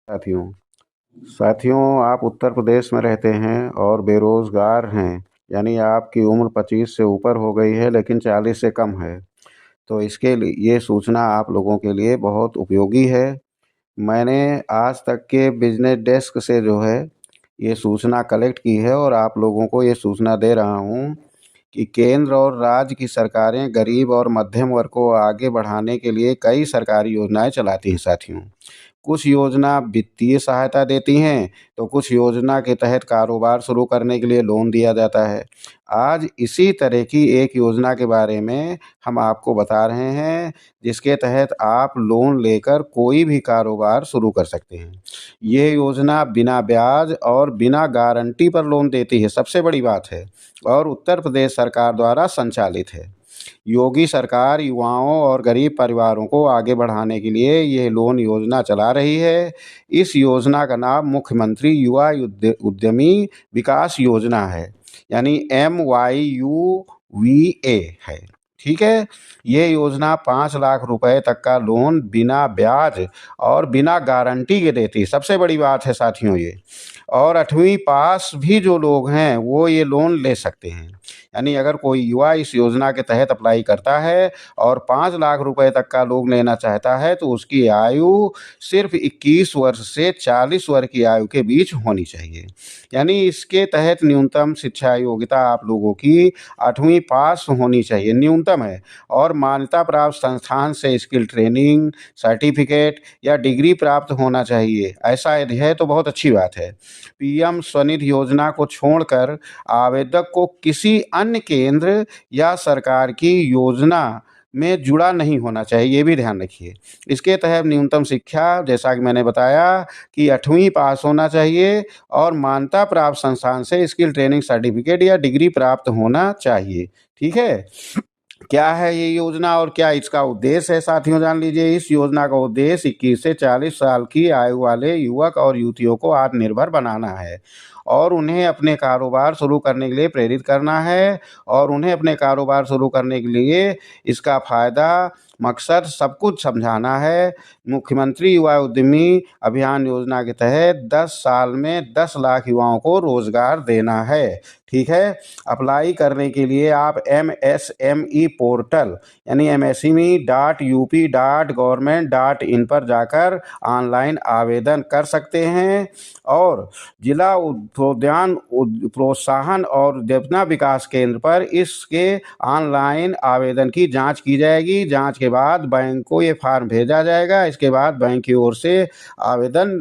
साथियों साथियों आप उत्तर प्रदेश में रहते हैं और बेरोज़गार हैं, यानी आपकी उम्र 25 से ऊपर हो गई है लेकिन 40 से कम है। तो इसके लिए ये सूचना आप लोगों के लिए बहुत उपयोगी है। मैंने आज तक के बिजनेस डेस्क से जो है ये सूचना कलेक्ट की है और आप लोगों को ये सूचना दे रहा हूँ कि केंद्र और राज्य की सरकारें गरीब और मध्यम वर्ग को आगे बढ़ाने के लिए कई सरकारी योजनाएं चलाती हैं साथियों। कुछ योजना वित्तीय सहायता देती हैं, तो कुछ योजना के तहत कारोबार शुरू करने के लिए लोन दिया जाता है। आज इसी तरह की एक योजना के बारे में हम आपको बता रहे हैं, जिसके तहत आप लोन लेकर कोई भी कारोबार शुरू कर सकते हैं। ये योजना बिना ब्याज और बिना गारंटी पर लोन देती है, सबसे बड़ी बात है, और उत्तर प्रदेश सरकार द्वारा संचालित है। योगी सरकार युवाओं और गरीब परिवारों को आगे बढ़ाने के लिए ये लोन योजना चला रही है। इस योजना का नाम मुख्यमंत्री युवा उद्यमी विकास योजना है, यानी MYUVA है। ठीक है। ये योजना 5 लाख रुपए तक का लोन बिना ब्याज और बिना गारंटी के देती है, सबसे बड़ी बात है साथियों ये। और 8वीं पास भी जो लोग हैं वो ये लोन ले सकते हैं। यानी अगर कोई युवा इस योजना के तहत अप्लाई करता है और 5 लाख रुपए तक का लोन लेना चाहता है, तो उसकी आयु सिर्फ 21 वर्ष से 40 वर्ष की आयु के बीच होनी चाहिए। यानी इसके तहत न्यूनतम शिक्षा योग्यता आप लोगों की 8वीं पास होनी चाहिए, न्यूनतम है। और मान्यता प्राप्त संस्थान से स्किल ट्रेनिंग, सर्टिफिकेट या डिग्री प्राप्त होना चाहिए। ऐसा यदि है तो बहुत अच्छी बात है। पीएम स्वनिधि योजना को छोड़कर आवेदक को किसी अन्य केंद्र या सरकार की योजना में जुड़ा नहीं होना चाहिए, ये भी ध्यान रखिए। इसके तहत न्यूनतम शिक्षा, जैसा कि मैंने बताया, कि 8वीं पास होना चाहिए और मान्यता प्राप्त संस्थान से स्किल ट्रेनिंग सर्टिफिकेट या डिग्री प्राप्त होना चाहिए। ठीक है। क्या है ये योजना और क्या इसका उद्देश्य है साथियों, जान लीजिए। इस योजना का उद्देश्य 21 से 40 साल की आयु वाले युवक और युवतियों को आत्मनिर्भर बनाना है और उन्हें अपने कारोबार शुरू करने के लिए प्रेरित करना है। और उन्हें अपने कारोबार शुरू करने के लिए इसका फ़ायदा, मकसद सब कुछ समझाना है। मुख्यमंत्री युवा उद्यमी अभियान योजना के तहत 10 साल में 10 लाख युवाओं को रोज़गार देना है। ठीक है। अप्लाई करने के लिए आप MSME पोर्टल यानी msme.up.government.in पर जाकर ऑनलाइन आवेदन कर सकते हैं। और जिला उद्यान प्रोत्साहन और योजना विकास केंद्र पर इसके ऑनलाइन आवेदन की जांच की जाएगी। जांच के बाद बैंक को ये फॉर्म भेजा जाएगा। इसके बाद बैंक की ओर से आवेदन